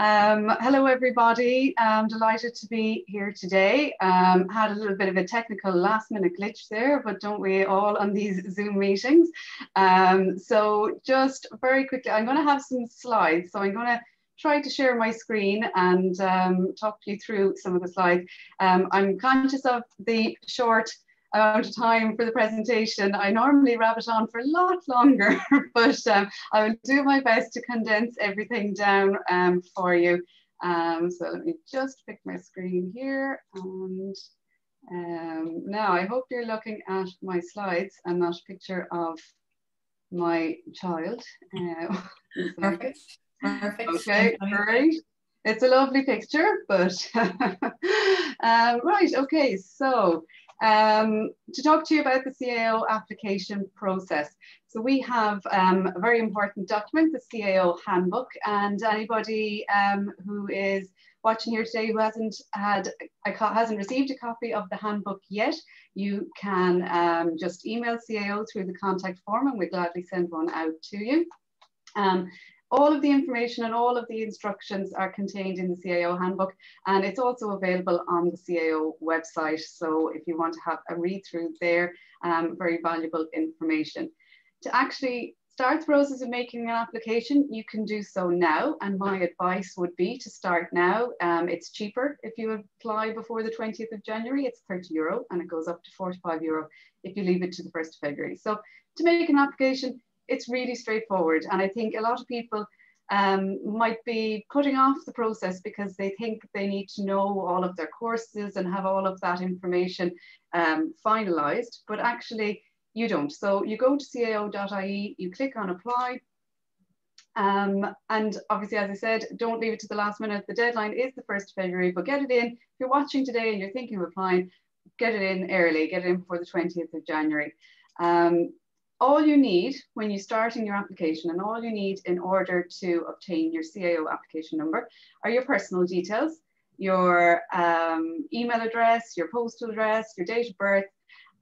Hello everybody, I'm delighted to be here today. Had a little bit of a technical last minute glitch there, but don't we all on these Zoom meetings? So just very quickly, I'm going to have some slides. So I'm going to try to share my screen and talk you through some of the slides. I'm conscious of the short amount of time for the presentation. I normally rabbit on for a lot longer, but I will do my best to condense everything down for you. So let me just pick my screen here. And now I hope you're looking at my slides and not a picture of my child. Perfect. Perfect. Okay, great. It's a lovely picture, but right, okay, so to talk to you about the CAO application process. So we have a very important document, the CAO handbook, and anybody who is watching here today who hasn't received a copy of the handbook yet, you can just email CAO through the contact form and we'll gladly send one out to you. All of the information and all of the instructions are contained in the CAO handbook, and it's also available on the CAO website. So if you want to have a read through there, very valuable information. To actually start the process of making an application, you can do so now. And my advice would be to start now. It's cheaper if you apply before the 20th of January, it's €30 and it goes up to €45 if you leave it to the 1st of February. So to make an application, it's really straightforward, and I think a lot of people might be putting off the process because they think they need to know all of their courses and have all of that information finalized, but actually you don't. So you go to cao.ie, you click on apply, and obviously, as I said, don't leave it to the last minute. The deadline is the 1st of February, but get it in. If you're watching today and you're thinking of applying, get it in early, get it in before the 20th of January. All you need when you're starting your application and all you need in order to obtain your CAO application number are your personal details, your email address, your postal address, your date of birth,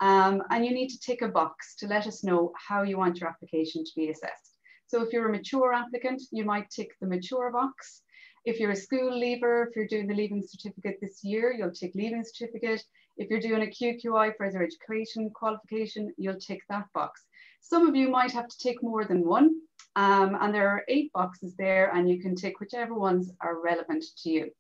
and you need to tick a box to let us know how you want your application to be assessed. So if you're a mature applicant, you might tick the mature box. If you're a school leaver, if you're doing the Leaving Certificate this year, you'll tick Leaving Certificate. If you're doing a QQI, further education qualification, you'll tick that box. Some of you might have to tick more than one, and there are 8 boxes there, and you can tick whichever ones are relevant to you.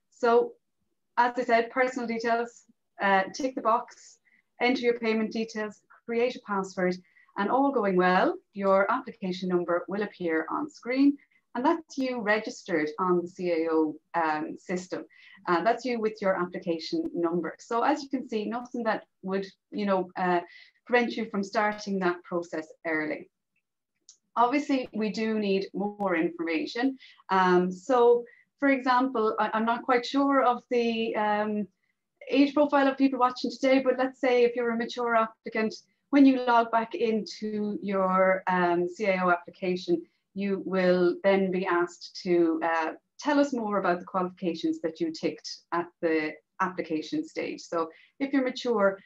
So, as I said, personal details, tick the box, enter your payment details, create a password, and all going well, your application number will appear on screen. And that's you registered on the CAO system. That's you with your application number. So as you can see, nothing that would, prevent you from starting that process early. Obviously, we do need more information. So, for example, I'm not quite sure of the age profile of people watching today, but let's say if you're a mature applicant, when you log back into your CAO application, you will then be asked to tell us more about the qualifications that you ticked at the application stage. So if you're mature,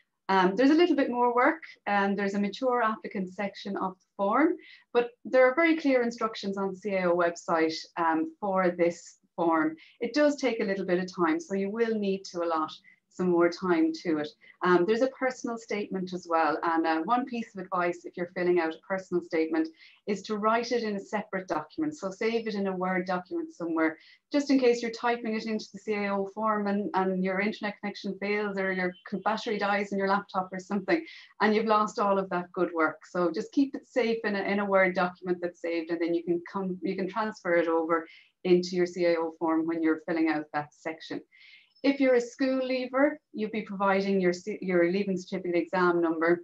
there's a little bit more work, and there's a mature applicant section of the form, but there are very clear instructions on the CAO website for this form. It does take a little bit of time, so you will need to allot some more time to it. There's a personal statement as well, and one piece of advice if you're filling out a personal statement is to write it in a separate document. So save it in a Word document somewhere, just in case you're typing it into the CAO form and your internet connection fails or your battery dies in your laptop or something, and you've lost all of that good work. So just keep it safe in a Word document that's saved, and then you can transfer it over into your CAO form when you're filling out that section. If you're a school leaver, you'll be providing your Leaving Certificate exam number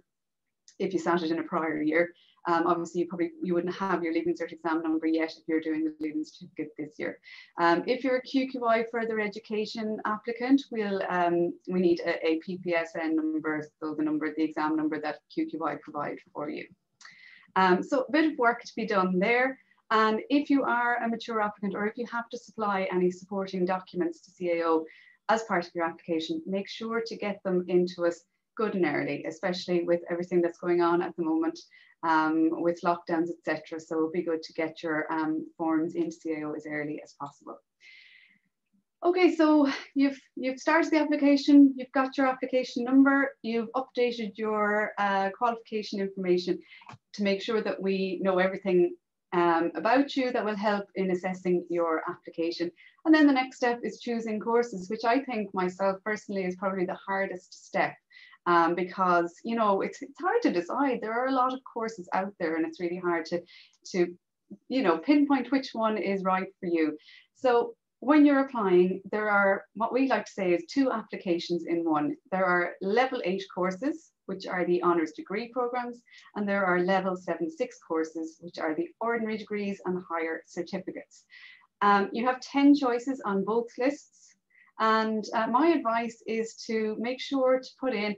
if you sat it in a prior year. Obviously, you wouldn't have your Leaving Cert exam number yet if you're doing the Leaving Certificate this year. If you're a QQI further education applicant, we need a PPSN number, so the exam number that QQI provide for you. So a bit of work to be done there. And if you are a mature applicant, or if you have to supply any supporting documents to CAO as part of your application, make sure to get them into us good and early, especially with everything that's going on at the moment with lockdowns, etc. So it'll be good to get your forms into CAO as early as possible. Okay, so you've started the application, you've got your application number, you've updated your qualification information to make sure that we know everything about you that will help in assessing your application. And then the next step is choosing courses, which I think myself personally is probably the hardest step because, you know, it's hard to decide. There are a lot of courses out there and it's really hard to you know, pinpoint which one is right for you. So when you're applying, there are what we like to say is 2 applications in one. There are level 8 courses, which are the honours degree programs, and there are level 7-6 courses, which are the ordinary degrees and higher certificates. You have 10 choices on both lists, and my advice is to make sure to put in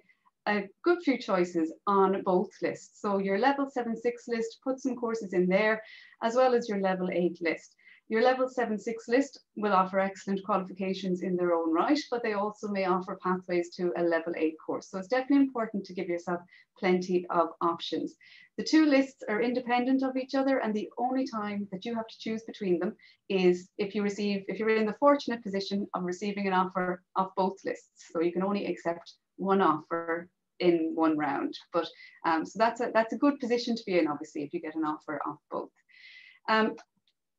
a good few choices on both lists. So your level 7-6 list, put some courses in there, as well as your level 8 list. Your level 7-6 list will offer excellent qualifications in their own right, but they also may offer pathways to a level 8 course. So it's definitely important to give yourself plenty of options. The 2 lists are independent of each other, and the only time that you have to choose between them is if you're in the fortunate position of receiving an offer of both lists. So you can only accept one offer in one round. But so that's a good position to be in, obviously, if you get an offer of both.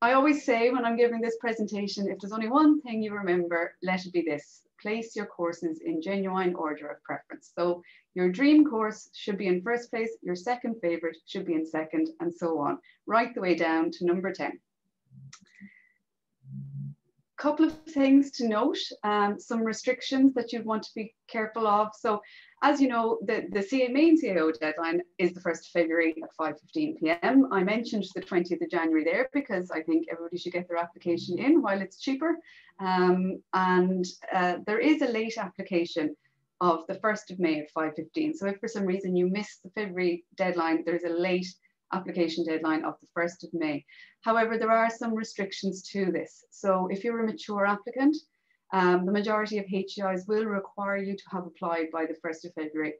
I always say when I'm giving this presentation, if there's only one thing you remember, let it be this: place your courses in genuine order of preference. So your dream course should be in first place, your second favorite should be in second, and so on, right the way down to number 10. Couple of things to note, some restrictions that you'd want to be careful of. So as you know, the main CAO deadline is the 1st of February at 5:15 p.m. I mentioned the 20th of January there because I think everybody should get their application in while it's cheaper. There is a late application of the 1st of May at 5:15. So if for some reason you miss the February deadline, there's a late application deadline of the 1st of May. However, there are some restrictions to this. So if you're a mature applicant, the majority of HEIs will require you to have applied by the 1st of February.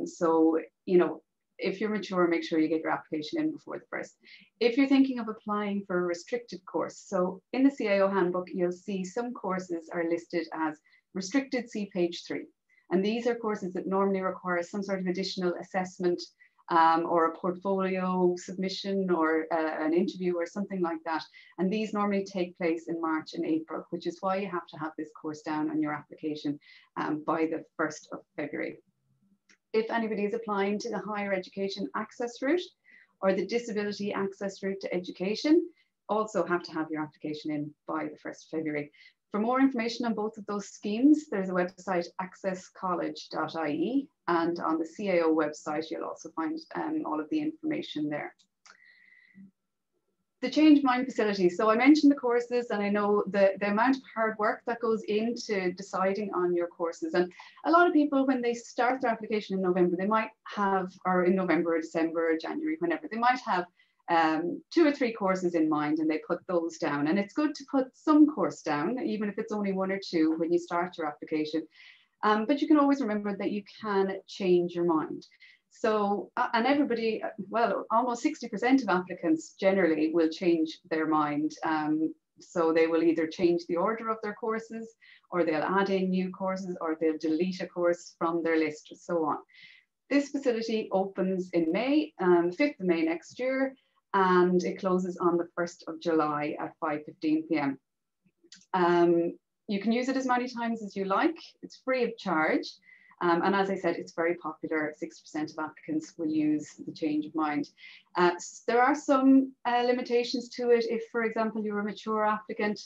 So, you know, if you're mature, make sure you get your application in before the 1st. If you're thinking of applying for a restricted course, so in the CAO handbook, you'll see some courses are listed as restricted, see page 3. And these are courses that normally require some sort of additional assessment or a portfolio submission or an interview or something like that. And these normally take place in March and April, which is why you have to have this course down on your application by the 1st of February. If anybody is applying to the higher education access route or the disability access route to education, also have to have your application in by the 1st of February. For more information on both of those schemes, there's a website, accesscollege.ie, and on the CAO website, you'll also find all of the information there. The Change Mind facility. So I mentioned the courses, and I know the amount of hard work that goes into deciding on your courses. And a lot of people, when they start their application in November, they might have, or in November or December or January, whenever, they might have 2 or 3 courses in mind, and they put those down. And it's good to put some course down, even if it's only 1 or 2 when you start your application. But you can always remember that you can change your mind. So, and everybody, well, almost 60% of applicants generally will change their mind. So they will either change the order of their courses, or they'll add in new courses, or they'll delete a course from their list, and so on. This facility opens in May, 5th of May next year, and it closes on the 1st of July at 5:15 p.m. You can use it as many times as you like. It's free of charge. And as I said, it's very popular. 60% of applicants will use the change of mind. There are some limitations to it. If, for example, you're a mature applicant,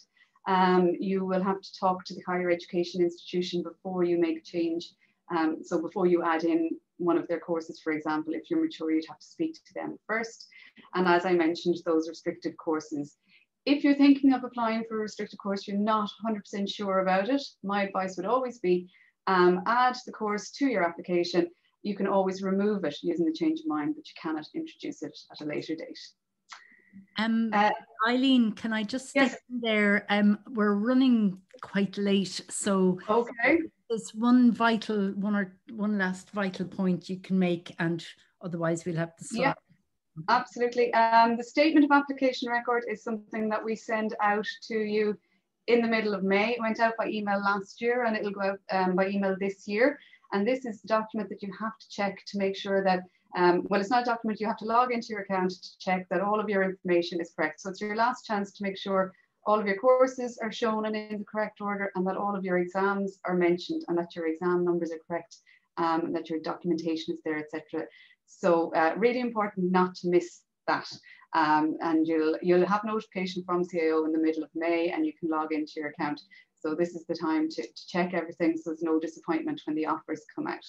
you will have to talk to the higher education institution before you make a change. So before you add in one of their courses, for example, if you're mature, you'd have to speak to them first. And as I mentioned, those restricted courses. If you're thinking of applying for a restricted course, you're not 100% sure about it, my advice would always be add the course to your application. You can always remove it using the change of mind, but you cannot introduce it at a later date. Eileen, can I just step in there? We're running quite late, so okay. there's one last vital point you can make, and otherwise we'll have to stop. Yeah, absolutely. The statement of application record is something that we send out to you in the middle of May. It went out by email last year and it'll go out by email this year. And this is the document that you have to check to make sure that, well, it's not a document, you have to log into your account to check that all of your information is correct. So it's your last chance to make sure all of your courses are shown and in the correct order, and that all of your exams are mentioned, and that your exam numbers are correct, and that your documentation is there, etc. So really important not to miss that. And you'll have notification from CAO in the middle of May, and you can log into your account. So this is the time to check everything, so there's no disappointment when the offers come out.